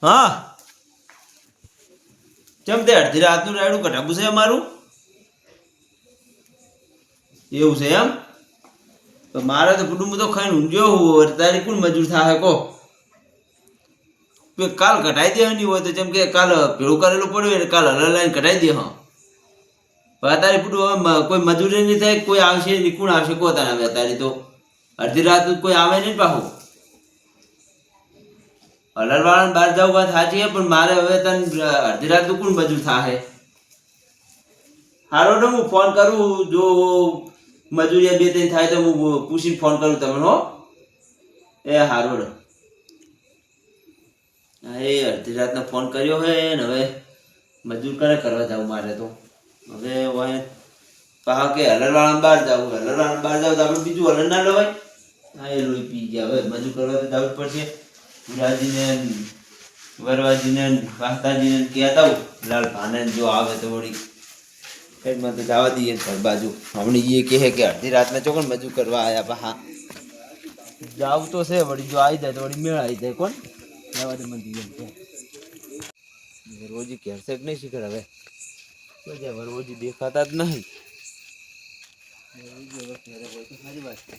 હા કેમ તે અડધી રાતનું રાયડું કઢાવું છે અમારું એવું છે એમ તો મારે તો કુટુંબ તો ખાઈને ઊંઘ્યો હું તારી કોણ મજૂર થાય કહો કાલ કઢાઈ દેવાની હોય તો જેમ કે કાલ ભેળું કરેલું પડ્યું એટલે કાલ હલર લાઈને કઢાઈ દે હા તારી પૂરું હવે કોઈ મજૂરી નહીં થાય કોઈ આવશે નહીં કોણ આવશે કહો તારે હવે તારી તો અડધી રાત કોઈ આવે નહીં પાછું હલરવાળાને બહાર જવું વાત સાચી છે પણ મારે હવે તને અડધી રાત કોણ મજૂર થાય હારો ને હું ફોન કરું જો મજૂરી બે ત્રણ થાય તો હું પૂછીને ફોન કરું તમને હો એ હારો રે એ અડધી રાતનો ફોન કર્યો હે ને હવે મજૂર કરે કરવા જાવ મારે તો હવે પાછા કે હલરવાળાને બહાર જવું હલરવાળાને બહાર જાવ તો આપણે બીજું હલર ના લેવાય હા એ લોહી પી ગયા હવે મજૂર કરવા તો જવું જ પડશે પુરાજીને વરવાજીને વાસ્તાજીને કહેતા આવું લાલ ભાને જો આવે તો વળી કઈ મને તો જવા દઈએ ઘર બાજુ હમણાં એ કહે કે અડધી રાતના ચોકન મજૂર કરવા આવ્યા પા હા જાવું તો છે વળી જો આવી જાય તો વળી મેળ આવી જાય કોણ જવા દે મને રોજી ઘેર છે કે નહીં શીખર હવે રોજી દેખાતા જ નહીં સારી વાત છે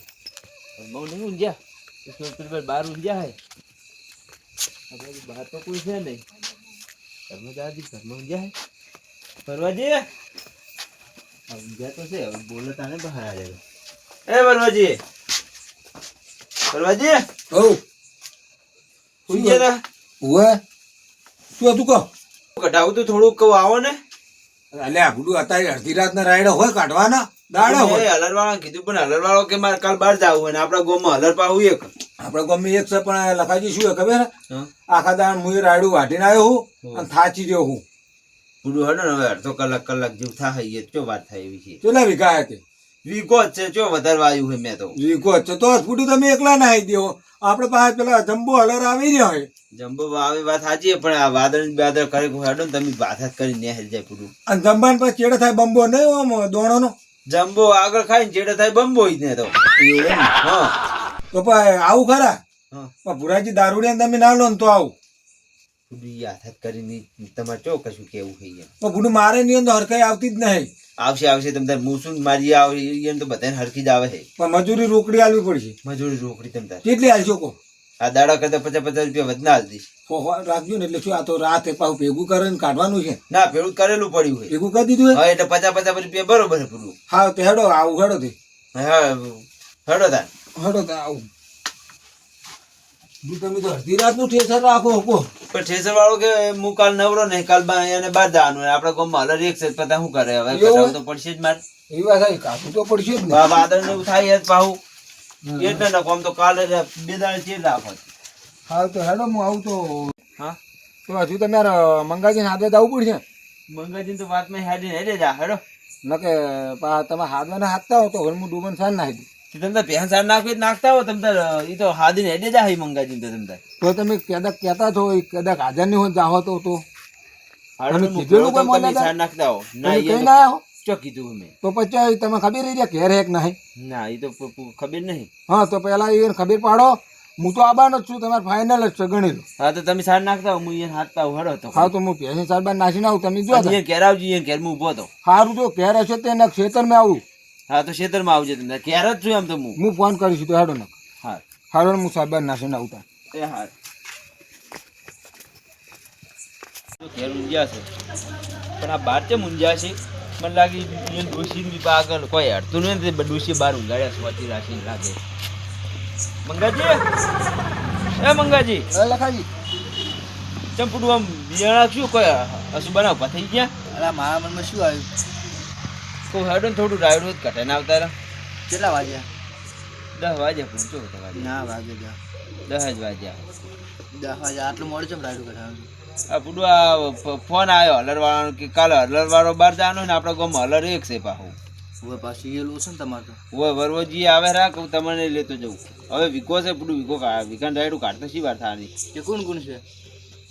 બહુ નહીં ઊંઝ્યા બહાર ઊંઝ્યા હે બહાર તો કોઈ છે નહીં ઘરમાં દાદી ઘરમાં ઊંઝ્યા હે ફરવાજી ઊંઝ્યા તો છે હવે બોલે તાને બહાર આવે એ ફરવાજી ફરવાજી હો ઊંઝ્યા તા ઓએ શું હતું કહો કઢાવું તો થોડુંક કહું આવો ને અલ્યા ગુડુ અત્યારે અડધી રાતના રાયડા હોય કાઢવાના દાડા હોય હલરવાળા કીધું પણ હલરવાળો કે મારે કાલ બહાર જવું હોય ને આપણા ગામમાં હલર પાવું એક આપડે ગમે એક છે પણ લખાજી શું ખબર આખા દાણ હું રાયડું વાટીને આવ્યો હું અને થાચી ગયો હું પૂરું હડો ને હવે અડધો કલાક જેવું થાય એ ચો વાત થાય એવી છે કેટલા વીઘા હતી વીકો જ છે ચો વધારે વાયુ હોય મેં તો વીઘો છે તો ફૂટું તમે એકલા ના આવી દેવો આપડે પાસે પેલા જમ્બો હલર આવી રહ્યા હોય જમ્બો આવી વાત સાચી પણ આ વાદળ બાદળ કરે હેડો ને તમે વાત કરી નેહરી જાય પૂરું અને જમવાને પછી ચેડે થાય બંબો નહીં દોણો નો જમ્બો આગળ ખાઈ ને ચેડે થાય બંબો ને તો હા તો ભાઈ આવું ખરા ભુરાજી દારૂડિયા તમે ના લો ને તો આવું યાદ કરીને તમારે ચો કશું કેવું થઈ તો ગુડું મારે ની અંદર હરકાઈ આવતી જ નહીં આવશે તમે મૂસું મારી આવે તો બધાને હરખી જ આવે છે પણ મજૂરી રોકડી આલવી પડશે મજૂરી રોકડી તમે કેટલી આલશો કો આ દાડા કરતા 50 રૂપિયા વધના આલ દઈશ રાખજો ને એટલે શું આ તો રાતે પાછું ભેગું કરીને કાઢવાનું છે ના પેલું કરેલું પડ્યું હોય ભેગું કરી દીધું હા એટલે 50 રૂપિયા બરોબર છે પૂરું હા તો હેડો આવું હેડો થી હા હેડો તાર હેડો તો આવું તમે તો અડધી રાત નું ઠેસર રાખો કો પણ ઠેસર વાળો કે હું કાલ નવરો નહીં કાલ એને બહાર જવાનું આપડે ગામમાં હલર એક છે પતા શું કરે હવે કઢાવું તો પડશે જ મારે એ વાત આવી કાઢું તો પડશે જ ને વાદળ ને એવું થાય જ પાહું એટલે ના કોમ તો કાલે બે દાડે ચેડ રાખો હા તો હેડો હું આવું તો હા તો હજુ તમારે મંગાજીને હાથે જવું પડશે મંગાજીને તો વાતમાં હેડી હેડે જા હેડો ન કે તમે હાથવાના હાથતા હો તો હવે હું ડૂબન સાર નાખી દઉં તમે ભેંસ સાર નાખતા હો તમે એ તો હાદીને હેડે જા મંગાજીને તો તમે તો તમે કહેતા છો કદાચ હાજર નહીં હોય જાહો તો સાર નાખતા હો ના ચો કીધું મેં તો પછી તમે ખબર રહી ગયા ઘેર હેક નહીં ના એ તો ખબર નહીં હા તો પેલા એ ખબર પાડો હું તો આબાનો જ છું તમારે ફાઇનલ જ છે ગણી લો હા તો તમે સાર નાખતા હો હું એને હાથતા હું હેડો તો હા તો હું ભેંસ સાર બાર નાખીને આવું તમે જો ઘેર આવજો ઘેર હું ઉભો તો સારું જો ઘેર હશે તો એના ખેતરમાં આવું હા તો ખેતરમાં આવજો તમે ઘેર જ છું એમ તો હું ફોન કરીશું તો હેડો ને હા હારો હું સાર બાર નાખીને આવતા એ હા ઘેર ઊંઝ્યા છે પણ આ બાર ચેમ ઊંઝ્યા છે મને લાગી ડોસી આગળ કોઈ હડતું નહીં ડોસી બહાર ઊંઘાડ્યા સ્વાતી રાખીને લાગે મંગાજી એ મંગાજી લખાજી ચંપડું આમ બિયાણા શું કોઈ હસુ બનાવવા થઈ ગયા અલા મારા મનમાં શું આવ્યું કોઈ હેડો ને થોડું રાયડું જ કટાઈને આવતા રહ્યા કેટલા વાગ્યા 10 વાગ્યા પૂછો વાગે ના વાગે જા 10 જ વાગ્યા 10 વાગ્યા આટલું મોડું ચમ રાયડું કઢાવ્યું આ પૂડું આ ફોન આવ્યો હલરવાળાનો કે કાલે હલરવાળો બહાર જવાનો ને આપણા ગામમાં હલર એક છે પાછું હવે પાછું યેલું છે ને તમારે તો હવે વરવજી આવે રાખ હું તમને લેતો જવું હવે વીકો છે પૂડું વીકાન રાયડું કાઢતો શી વાર થવાની કે કોણ કોણ છે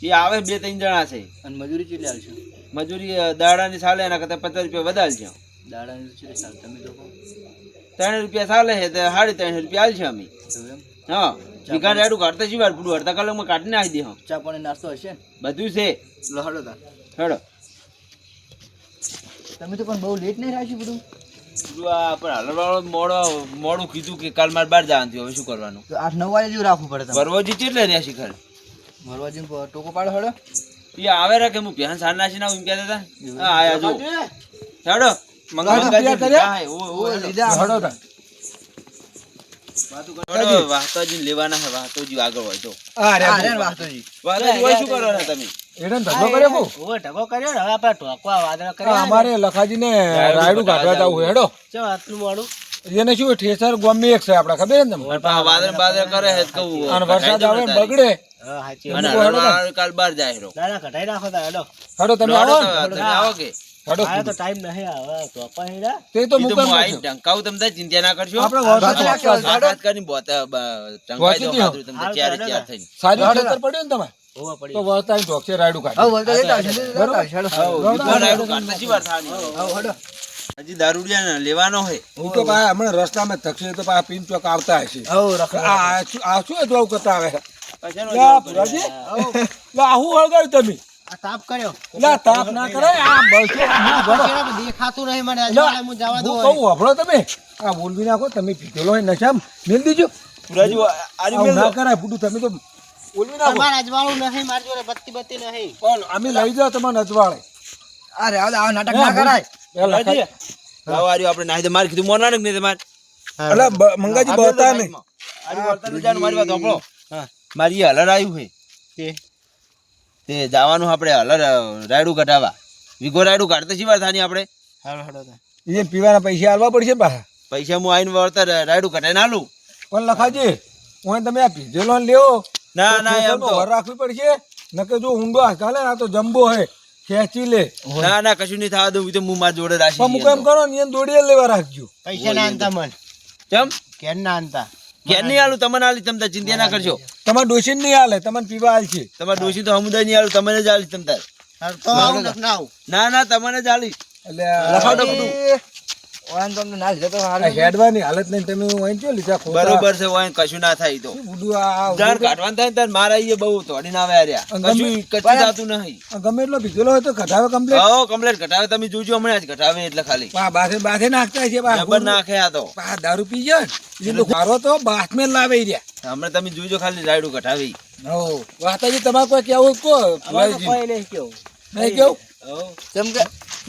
એ આવે 2-3 જણા છે અને મજૂરી કેટલી આવશે મજૂરી દાડાની સાલે એના કરતાં 50 રૂપિયા વધારે છે દાડાની કેટલી ચાલે તમે તો કહો 3 રૂપિયા ચાલે છે તો 3.5 રૂપિયા આલ છે અમે તો એમ હા ભીખા રાયડું કાઢતા શી વાર પૂરું અડધા કલાકમાં કાઢીને આવી દે હા ચા પાણી નાસ્તો હશે ને બધું છે લો હળો તા હેડો તમે તો પણ બહુ લેટ નહીં રાખ્યું બધું પૂરું આ પણ હલવાળો મોડું કીધું કે કાલ મારે બહાર જવાનું થયું હવે શું કરવાનું તો 8-9 વાગે જેવું રાખવું પડે તમારે પરવોજી કેટલે રહ્યા શિખર મરવાજીને ટોકો પાડો હળો એ આવે રે કે હું પ્યાન સાર નાસી ના એમ કહેતા હતા હા આયા જો હેડો મંગાજી તૈયાર કર્યા? લીધા હળો તા. વાહતાજી લેવાના હે વાહતાજી આગળ હોય તો આ રે અરે વાહતોજી વાહતાજી હોય શું કરો તમે એડન ધંધો કર્યો કો? ઓય ઢગો કર્યો ને હવે આપણે ઢોકવા વાદળા આ કર્યા અમારે લખાજીને રાયડું કાઢવા જવું છે, હેડો ચો આટલું મોડું એને શું ઠેસર ગોમી એક છે આપડા ખબર ને તમને? પણ પા વાદળ કરે હે તો કહું અને વરસાદ આવે ને બગડે હા સાચી અને હેડો ને. હલવાળો કાલ બહાર જાય રો ના ના કઢાઈ નાખો તા હેડો હેડો તમે હેડો આવો તો ને? તમે આવો કે હેડો આ તો ટાઈમ નહીં આવે ઢોકવા હેડા તે તો ઈ તો મુકામ હું નાખ્યો. આઈને ઢંકાવું તમે તાર ચિંતા ના કરશો આપણે વરસાદ વાંચો. આઘાત કરીને ઢંકાઈ દો ખાધું તમને ચારે ચાર થઈને સાજો ખેતર પડ્યો ને તમે હોવા પડી તો વરસાદ ઢોકશે રાયડું કાઢે. હવે વળતા લેતા આવશે લેતા આવશે હેડો દીપો રાયડું કાઢતા શી વાર થવાની હવે હેડો હજી દારૂડિયા ને લેવાનો હે હું તો પાછા હમણાં રસ્તામાં તકશે તો પાછા પીન ચોક આવતા હશે. હવે રખો આ શું હતું આવું કરતા આવે? પછાનો લા, જવાબ પુરાજી? હવે લા, હું હળગાવ્યું તમે? આ તાપ કર્યો લા, તાપ ના કરાય. આ બસો હું ભરો. દેખાતું નહીં મને લા, આજે હું જવા હું દઉં કહું વાપરો તમે. આ બોલવી નાખો તમે પીધેલો હોય નશામ મેલ દીજો. પુરાજી આરી આવું મેલ ના કરાય ફૂટું તમે તો બોલવી નાખો. તમારે અજવાળું નહીં મારી જોડે બત્તી નહીં પણ અમે લઈ જાઓ તમારે નજવાળે. અરે આ નાટક ના કરાય એ લખાય. લાવારી આપણે નાહી દે માર કીધું મોના ને તમારે અલા, મંગાજી બતા નહીં. આરી વર્તન જાણ મારી વાત સાંભળો મારી એ હલર આવ્યું હે તે જવાનું આપણે હલર રાયડું કઢાવા વિગો રાયડું કાઢતા શી વાર થાની આપણે હેડો હેડો એ પીવાના પૈસા આલવા પડશે ને પાછા. પૈસા હું આઈને વળતર રાયડું કઢાઈને આલું પણ લખાજી હું તમે આ પીધેલો ને લેવો ના તો ના એમ ખેતરમાં તો વર રાખવી પડશે. નકર જો ઊંડો હાલે ને આ તો જમ્બો હે ખેંચી લે. ના ના કશું નહીં થવા દઉં ઈ તો હું મારી જોડે પણ રાખી મુકો એમ કરો ને એને દોડીએ લેવા રાખજો. પૈસા ના આનતા મન ચમ કેન ના આનતા ક્યાં નહીં આલું તમને આલી તમે ચિંતા ના કરશો તમારે ડોશી નહીં હાલે તમને પીવા હાલ છે. તમારે ડોશી તો સમુદાય નહીં આલું તમને જ આલી તમ તાર તો આવું ના આવું ના ના તમને જ આલી એટલે લખાવડો બધું. ઓન તમને ના લીધો તો આ હારું હેડવાની હાલત નહીં તમે અહીં ચો લીધા ખોટા. બરોબર છે ઓય કશું ના થાય ઈ તો શું બુડું આ જાણ કાઢવાનું થાય ને તાર મારા ઈએ બહુ તોડીને આવે હાર્યા ગમે- કશું કચ્ચી જાતું નહીં ગમે એટલો પીધેલો હોય તો કઢાવે કમ્પ્લેટ. આવો કમ્પ્લેટ ઘટાવે તમે જોજો હમણાં જ ઘટાવે એટલે ખાલી બાથે બાથે નાખતા છે જબર નાખે આ તો દારૂ પી જાય ને એ લોકો મારો તો બાથ મેં લાવે રહ્યા. હમણાં તમે જોજો ખાલી રાયડું ઘટાવી હો વાતાજી તમારે કોઈ કેવું કહો ભુલાજી. કોઈ નહીં કેવું નહીં કેવું જેમ કે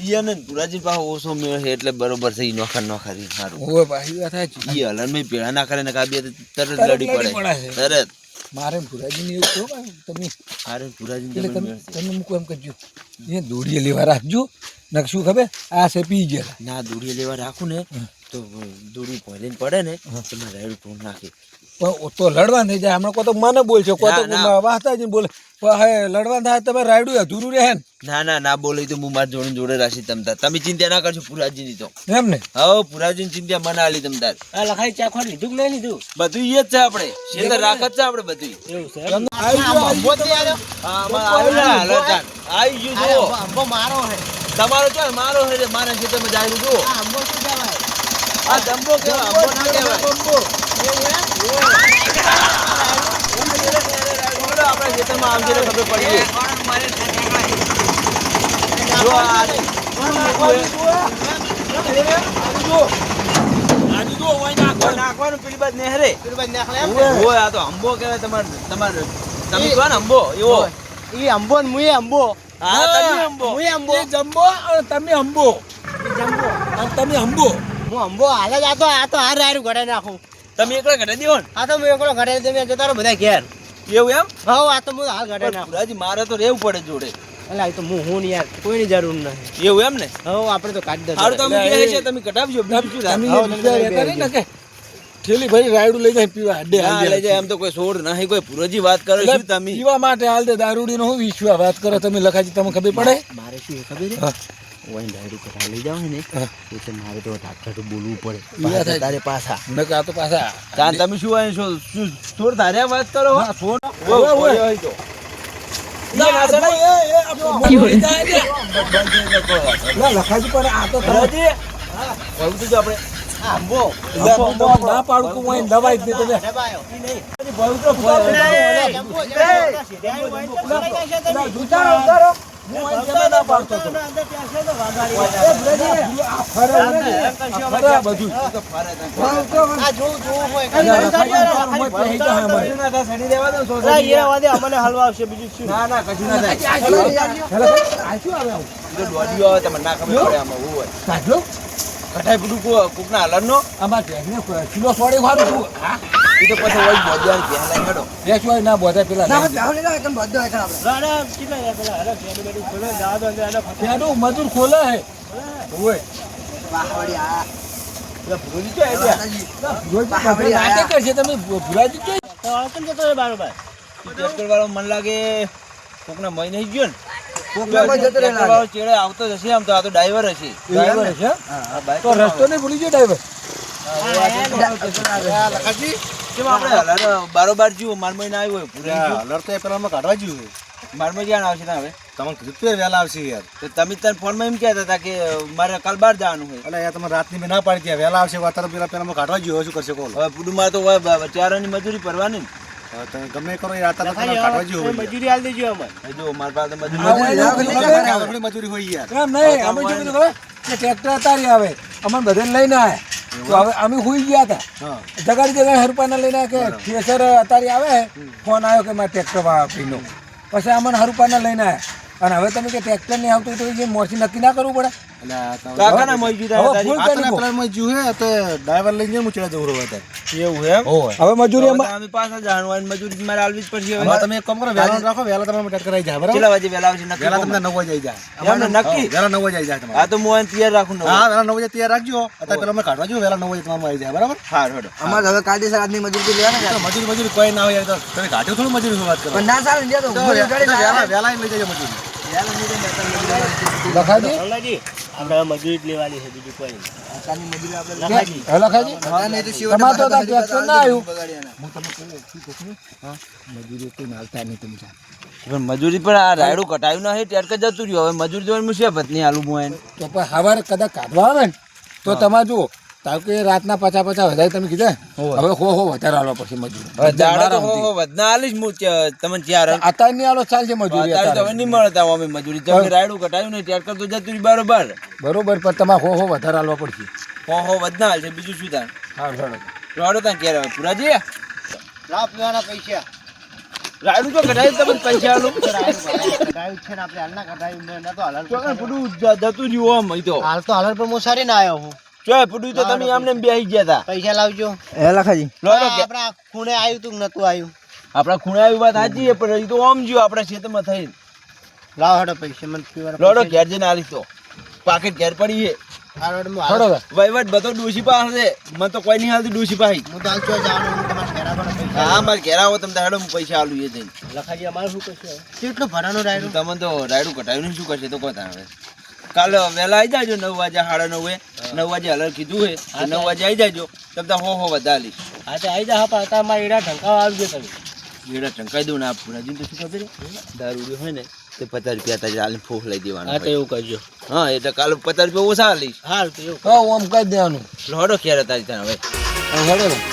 ઈએ ને પુરાજી પાસે ઓછો મેળ છે એટલે બરોબર છે ઈ નોખર નોખરી સારું ઓય ભાઈ વાત સાચી. ઈ હલન માં પેડા ના કરે ને કાબી તરત તરત લડી લડી પડે પડે છે. તરત મારે ભુલાજીને એવું કહો ભાઈ, તમે અરે પુરાજી એટલે તમે તમે મૂકો એમ કરજો એ દોડીએ લેવા રાખજો. નક શું ખબર આ છે પી ગયા. ના દોડી લેવા રાખું ને તો દોડી ભરીને પડે ને તો મારે રાયડું ટોન નાખે પણ તો લડવા થઈ જાય હમણાં કોઈ તો મને બોલશે કોઈ તો ના, ના. વાહતાજીને બોલે પણ હે લડવા થાય તમે રાયડું અધૂરું રહે ને ના ના ના બોલે ઈ તો હું મારી જોડે જોડે રાખી તમ તાર તમે ચિંતા ના કરશો પુરાજીની તો એમ ને. હા પુરાજીની ચિંતા મને આલી તમ તાર આ લખાઈ ચાખવા લીધું કે નહીં લીધું બધું ઈ જ છે આપણે શેતર રાખ જ છે આપણે બધું એવું છે તમને આવી ગયો, આવી ગયો. હા અમારે આવ્યું ને હલરદાન. આવી ગયું જુઓ અંબો મારો હે તમારો છે મારો છે રે, મારા ખેતરમાં જાયલું જુઓ આ અંબો શું કહેવાય આ જંબો કેવાય અંબો ના કહેવાય બોલો, આપણા ખેતરમાં આવજે ને ખબર પડી ગઈ. જો આ નાખવાનું પેલી બાજુ નહેરે હોય આ તો અંબો કહેવાય તમારે તમે કહો ને અંબો એવો ઈ અંબો ને મુએ અંબો હા તમે અંબો મુએ અંબો એ જમ્બો અને તમે હંબો જંબો અને તમે હંબો. હું અંબો હાલ જ આ તો હાર રાયરું ઘડે નાખું તમે એકલા ઘટે દેવો ને આ તો હું એકલો ઘડે તમે જતા રહો બધા ઘેર એવું એમ હવ આ તો હું હાલ ઘડે પણ નાખું પુરાજી મારે તો રહેવું પડે જોડે એટલે આ તો હું ને યાર કોઈની જરૂર નહીં એવું એમ ને હવ આપણે તો કાઢી દે સારું તમે કહે છે તમે કટાવજો બીજું શું થાય? તમે હા, એ બીજા રહેતા નહીં ને કે થેલી ભરી રાયડું લઈ જાય પીવા અડ્ડે ના, હાલ લઈ જાય એમ તો કોઈ સોડ નહીં કોઈ પુરોજી વાત કરે એટલે શું તમે પીવા માટે હાલ દે દારૂડી નો હું વિશ્વા વાત કરો તમે લખાજી તમને ખબર પડે. મારે શું ખબર હા. ઓય ડાયરી કઢા લઈ જાવ ને હા. એટલે મારે તો ડાક્ટર બોલવું પડે ઈ વાત પાછા તારે પાછા નકર આ તો પાછા તાન તમે શું અહીં શું સોડ ધાર્યા વાત કરો હા, ફોન ઓય, ઓય, ઓય. ઓય, ઓય તો. ના, આ તો એ, આપણો મોટો લઈ જાય ને. બંધ થઈ જાય કોઈ વાત. ના, લખાજી પણ આ તો તમે પુરોજી, વળું તો જો આપણે ના પાડું કે હું અહીં દવાઈ જ દે તમે કિલો સોડે વાળું છું વેચવાય ના બધા પેલા મજૂર ખોલે હે નાટક કરશે તમે ભૂલાજી કે વાળો મન લાગે કોકના મય નહીં ગયો ને ચેડે આવતો જશે આમ તો આ તો ડ્રાઈવર હશે ડ્રાઈવર છે તો રસ્તો નહીં ભૂલી ગયો ડ્રાઈવર બારોબાર જીવો મારમય ના આવ્યો હલર તો એ પેલા કાઢવા જોઈએ મારમય ક્યાં આવશે ને હવે તમને કીધું તું વહેલા આવશે યાર તો તમે તને ફોનમાં એમ કહેતા હતા કે મારે કાલ બહાર જવાનું હોય એટલે યાર તમે રાતની મેં ના પાડી ત્યાં વહેલા આવશે વાતાવરણ પેલા કાઢવા જોઈએ શું કરશે કોલ હવે પુડુમાં તો હોય ચારાની મજૂરી ભરવાની ને તમે ગમે કરો યાર કાઢવા જોઈએ મજૂરી આલ દેજો અમારે જો મારા પાસે મજૂરી હોય યાર એમ નહીં અમે શું કીધું ખબર કે ટ્રેક્ટર અતારી આવે અમને બધાને લઈને આવે તો હવે અમે હુઈ ગયા હતા જગાડી હરુપાને લઈને કે થિયેટર અતારી આવે ફોન આવ્યો કે મારે ટ્રેક્ટર પીનો પછી અમને હરુપાને લઈને આવ્યા અને હવે તમે કે ટ્રેક્ટર નહીં આવતું તો જે મોરસી નક્કી ના કરવું પડે ડ્રાઈવર લઈને મુચડા જવું હોય એવું એમ હવે મજૂરી અમે પાછા જવાનું હોય મજૂરી મારે આલવી જ પડશે હવે તમે એક કામ કરો વહેલા રાખો વહેલા તમે ટેટ કરાવી જાય બરાબર કેટલા વાગે વહેલા આવશે નક્કી વહેલા તમને 9 વાગે આવી જાય એમને નક્કી વહેલા 9 વાગે આવી જાય તમારે આ તો હું અહીં તૈયાર રાખું હા વહેલા 9 વાગે તૈયાર રાખજો અત્યારે પેલા અમે કાઢવા જોઈએ વહેલા 9 વાગે તમારે આવી જાય બરાબર હા હેડો અમારે હવે કાયદેસર આજની મજૂરી લેવાના મજૂરી કોઈ ના હોય યાર તમે કાઢ્યો થોડું મજૂરી વાત કરો પણ ના ચાલે ને તો વહેલા લઈ જજો મજૂરી લખાજી આપણે મજૂરી જ લેવાની છે બીજું કોઈ લખાજી તમારે તો ટ્રેક્ટર ના આવ્યું મજૂરી કોઈ માલતા નહીં તમે પણ મજૂરી પણ આ રાયડું કટાયું ના ટેટકે જતું રહ્યું હવે મજૂરી જોવાની મુસીબત નહીં આલું હું એને તો પણ સવારે કદાચ કાઢવા આવે ને તો તમારે જુઓ તાર કે રાતના 50 વધારે તમે કીધા હવે હો વધારે આલવા પડશે મજૂરી વધના આલીશ હું તમને ચાર અત્યારે નહીં આલો ચાલશે મજૂરી અત્યારે તો હવે નહીં મળતા અમે મજૂરી તમે રાયડું કટાયું નહીં ટેટકર તો જતું રહ્યું બરોબર બરોબર પણ તમારે હો વધારે આલવા પડશે હો વધના હાલશે બીજું શું થાય હા ચાલો રોડો ત્યાં ક્યારે પુરાજી પીવાના પૈસા રાયડું તો કટાયું તમે પૈસા આલું કઢાયું છે ને આપણે હાલના કઢાયું મેં નતો હાલ પુડું જતું રહ્યું આમ અહીં તો હાલ તો હાલર પર હું સારી ના આવ્યો હું ચોય પુડું તો તમે આમને બેસી ગયા હતા પૈસા લાવજો લખાજી આપણા ખૂણે આવ્યું તું નતું આવ્યું આપણા ખૂણે આવી વાત સાચી છે પણ એ તો આમ જ્યો આપણા ક્ષેત્રમાં થઈ લાવ હડો પૈસા મને પીવાના લોડો ઘેર જઈને આલીશ તો પાકેટ ઘેર પડી છે વહીવટ બધો ડૂસી પાસે મને તો કોઈ નહીં હાલતી ડૂસી પાસે હું તો હાલ ચો જવાનું તમારે ઘેરા પર પૈસા હા મારે ઘેર આવો તમે હેડો હું પૈસા આલું એ જઈને લખાજી અમારે શું કરશે કેટલું ભરાનું રાયડું તમે તો રાયડું કટાવ્યું શું કરશે તો કોતા હવે કાલે વહેલા આવી જાજો 9 વાગે 9:30 9 વાગે હલર કીધું હે 9 વાગે આવી જાજો તમે હો વધારે આલીશ હા તો આવી જા હા પણ મારા એડા ઢંકાવા આવજો તમે એડા ટંકાઈ દઉં ને આ પુરાજી તો શું ખબર દારૂ હોય ને તે 50 રૂપિયા તારી આલીને ફૂફ લઈ દેવાનું હા તો એવું કરજો હા એટલે કાલે 50 રૂપિયા ઓછા આલીશ હાલ તો એવું હા ઓમ કહી દેવાનું લોડો ક્યારે તારી ત્યાં હવે હેડો